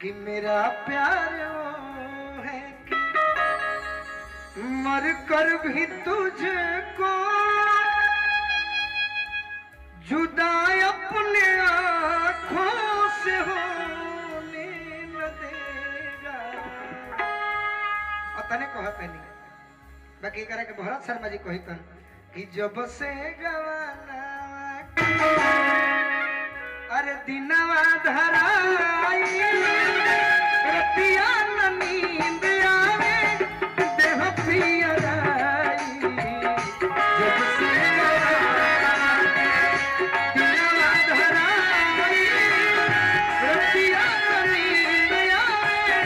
कि मेरा प्यार वो है कि मर कर भी तुझको जुदा अपने आँखों से होने न देगा। और तने कहते नहीं बाकी करे के भरत शर्मा जी कहतन कि जब से गवाना अरे दिनवा धराई रतिया न नींद आवे देह पियराई। जब से गवाना दिनवा धराई रतिया न नींद आवे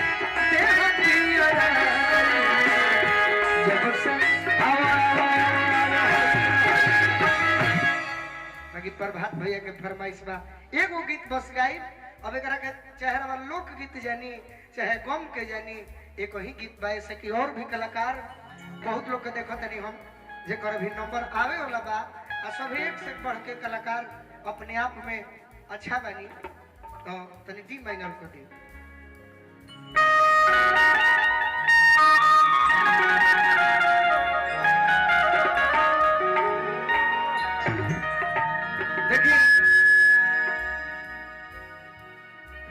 देह पियराई। जब से प्रभात भैया के फरमाइश बा एगो गीत बस गाई। अब एक चाहे लोक गीत जानी चाहे गम के जानी एक ही गीत बा। ऐसे कि और भी कलाकार बहुत लोग के देखो तनी हम जेकर भी नंबर आवे वाला बा आ सब एक से बढ़ के कलाकार अपने आप में अच्छा बनी तो तनी डी माइनर को दी।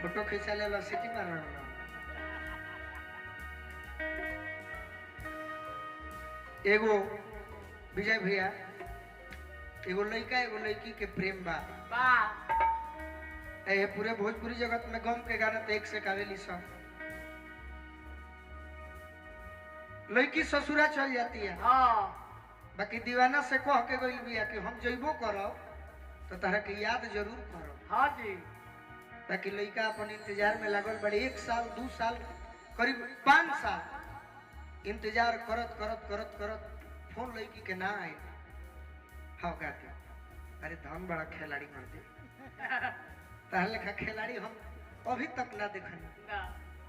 फोटो खींचा ले सिटी मार एगो विजय भैया एगो लड़का एगो लड़की के प्रेम बा ए पूरे भोजपुरी जगत में गम के गाना तो एक से कावेली सब। लड़की ससुरा चल जाती है बाकी दीवाना से कह के गइल बिया कि हम जइबो करो तो तहरा के याद जरूर करो। हाँ जी ताकि लड़का अपन इंतजार में लागल बड़े 1 साल 2 साल करीब 5 साल इंतजार करत करत करत करत फोन लड़की के ना आए। हाँ गाते अरे धन बड़ा खिलाड़ी मार दे तार लेखा खिलाड़ी हम अभी तक ना देखनी।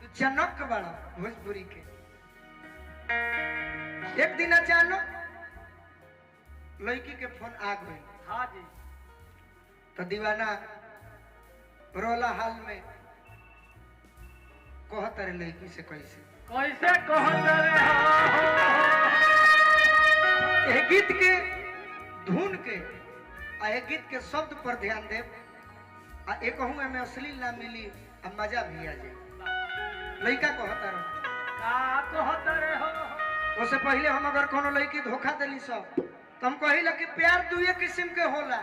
तू जनक बड़ा भोजपुरी के। एक दिन अचानक लड़की के फोन आ गई। हाँ जी तो दीवाना रोला हाल में कहत रे लड़की से कैसे कैसे कहत रे गीत के धुन के आ गीत के शब्द पर ध्यान दे आ एक में अश्लील ना मिली आ मजा भी आ जाए। लड़का कहत रे हो उससे पहले हम अगर कोनो लड़की धोखा दिली सब तो हम कहिला कि प्यार दुए किस्म के होला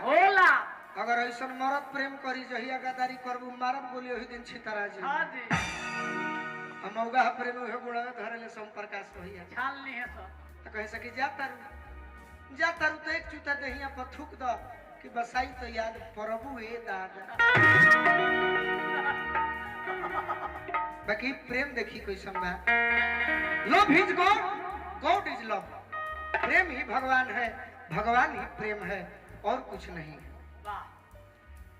अगर ऐसा मरद प्रेम करी जहिया गदारी करबू मारब गोली वही दिन छितरा जी। हां जी हम मौगा प्रेम हो गुड़ा धरे ले सम प्रकाश होइया छाल नहीं है सब तो कह सकी जा तारू तो एक चूता दहिया पर थूक दो कि बसाई तो याद प्रभु ए दादा। बाकी प्रेम देखी कोई संबा love is God God is love. प्रेम ही भगवान है भगवान ही प्रेम है और कुछ नहीं है।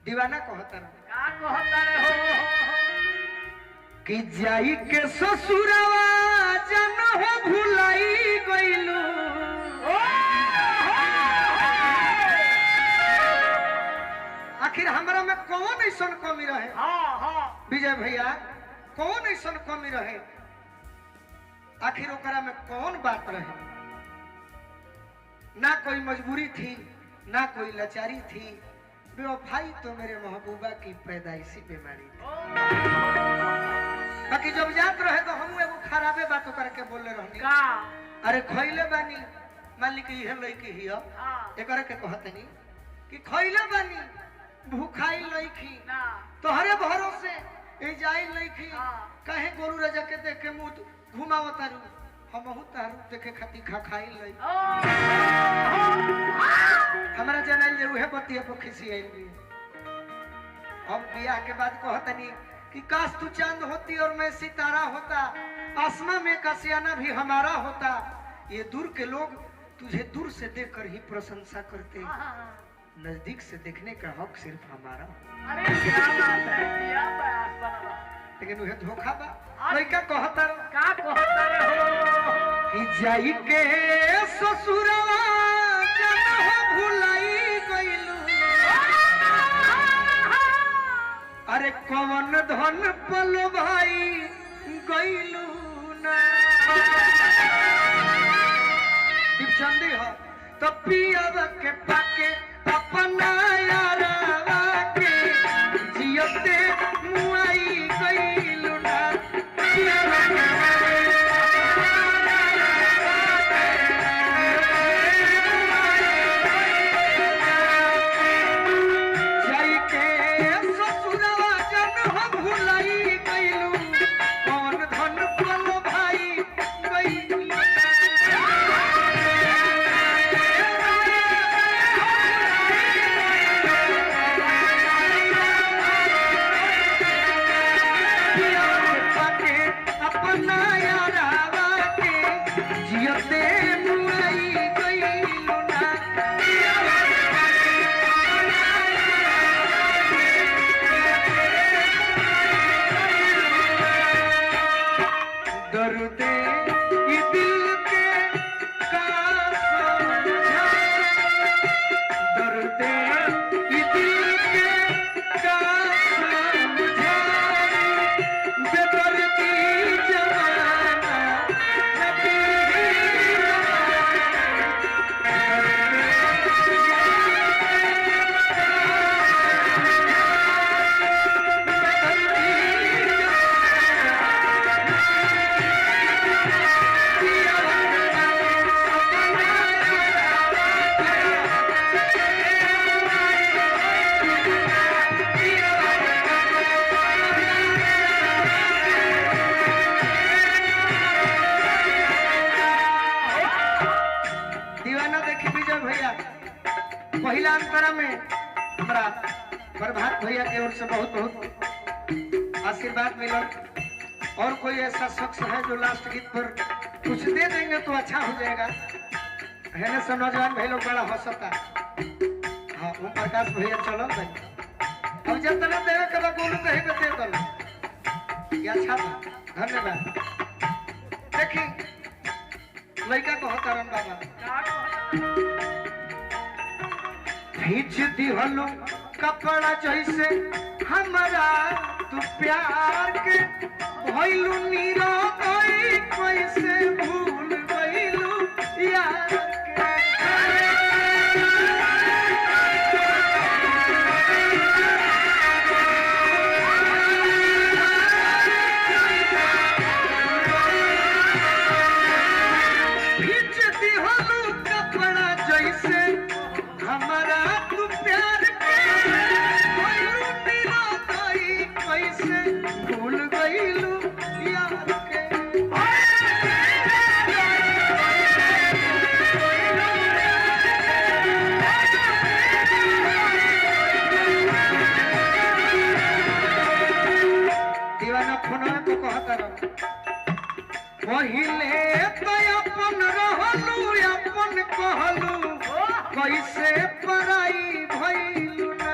दीवाना कहता हो कि जाई के ससुरवा जन हो भुलाई गइलू। आखिर हमरा में कौन ऐसा कमी रहे विजय भैया कौन ऐसा कमी रहे आखिर ओकरा में कौन बात रहे। ना कोई मजबूरी थी ना कोई लाचारी थी बेवफाई तो मेरे महबूबा की पैदाइशी बीमारी थी। बाकी जब जात रहे तो हम एगो खराबे बात करके बोले रहनी का अरे खइले बानी मान ली कि यह लड़की ही एकरा के कहतनी कि खइले बानी भूखाई लड़की तोहरे भरोसे ए जाई लड़की कहे गोरू राजा के देख के मुंह घुमावतारू हमहु तारू देखे खाती खाई लई हमरा जनल जे उहे बतिया पर खिसी आइल भी। अब बियाह के बाद कहतनी कि काश तू चांद होती और मैं सितारा होता आसमां में का सियाना भी हमारा होता। ये दूर के लोग तुझे दूर से देखकर ही प्रशंसा करते नजदीक से देखने का हक सिर्फ हमारा। अरे क्या बात है क्या प्रयास बना लेकिन उहे धोखा बा लइका कहता का कहता हो कि जाई के ससुरवा जन हो भुलाई गइलू। अरे कौन धन पलो भाई चंदी हो तो पियाव के पाके अपना यारवा के जियते मुआई गइलु ना पियाव जाई के ससुरवा जन हो भुलाई गइलु कौन धन पल भाई गइलु अपना यारवा के जियते मुआई गइलु ना दर्दे ई दिल के का समझा दर्दे ई दिल के का समझा बेदर्दी जमाना नबी दीवाना देखी विजय भैया पहिला अंतरा में हमारा प्रभात भैया की ओर से बहुत बहुत आशीर्वाद मिला और कोई ऐसा शख्स है जो लास्ट गीत पर कुछ दे देंगे तो अच्छा हो जाएगा है ना सब नौजवान भाई लोग बड़ा हंसता हाँ ओम प्रकाश भैया चलो भाई अब जब तना देवे कब गोलू कहीं पे दे दो ये अच्छा था धन्यवाद देखिए लड़का को हतारन बाबा खींच दिहलो कपड़ा जैसे हमारा तू प्यार के भइलू नीरो कोई कैसे भूल गइलू यार हमारा तू प्यार के भइलू नीरो कोई कैसे भूल गइलू यार के दीवाना फोनवा को कहता रहो पहिले तो अपन रहलू अपन कहलू कैसे पराई भइलू ना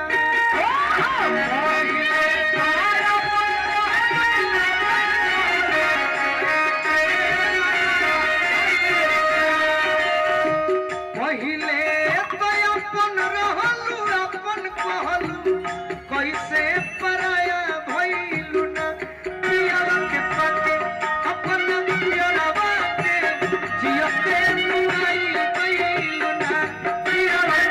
पहिले तो अपन रहलू अपन कहलू कैसे पराया भइलू ना पियावा के पाके अपन पियावा के जियते मुआई गइलू ना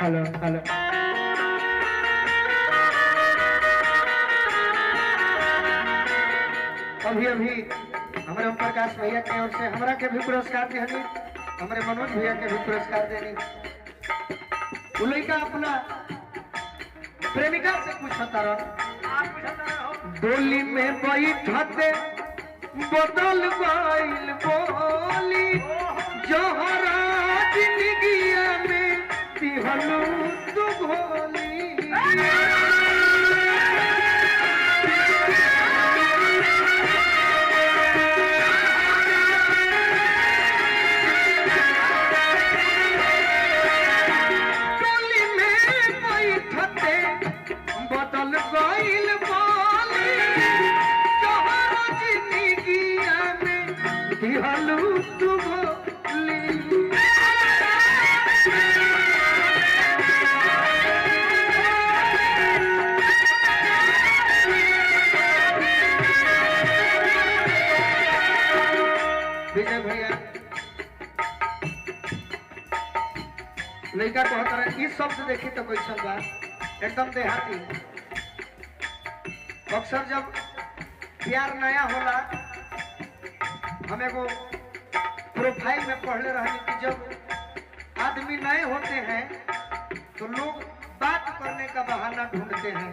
हेलो हेलो अभी अभी हमारे ओम प्रकाश भैया की ओर से हमरा के भी पुरस्कार देनी, हमारे मनोज भैया के भी पुरस्कार देनी। वो लड़का अपना प्रेमिका से पूछता रहा, डोली में बैठते बदल गइल बोली, जोहरा जिंदगिया में दिहलू तू भोली। लड़का कहता है इस शब्द देखी तो कैसन बा, एकदम देहाती। अक्सर जब प्यार नया होला, हम एगो प्रोफाइल में पढ़ले रहे कि जब आदमी नए होते हैं तो लोग बात करने का बहाना ढूंढते हैं,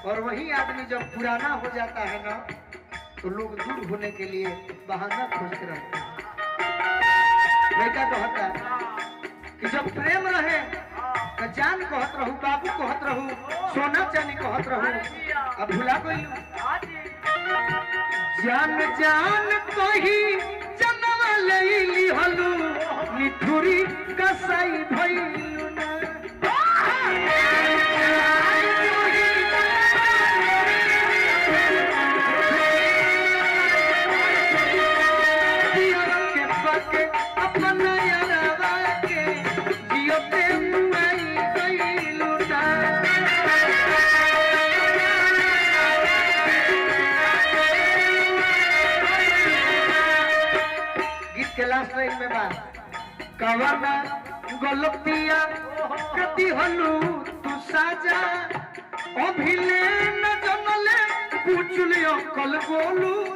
और वही आदमी जब पुराना हो जाता है ना तो लोग दूर होने के लिए बहाना खोजते रहते हैं। लड़का कहता है कि जब प्रेम रहे तो जान कहत रहू, बाबू कहत रहू, सोना चांदी कहत रहू, अब भुला गई जान जान कही जनवा लेली हलू, निठुरी कसाई भइलू ना। लास्ट लाइन में बात कवना गलतिया कति हलू तू साजा, अभिले न जनले पूछले अकल बोलू।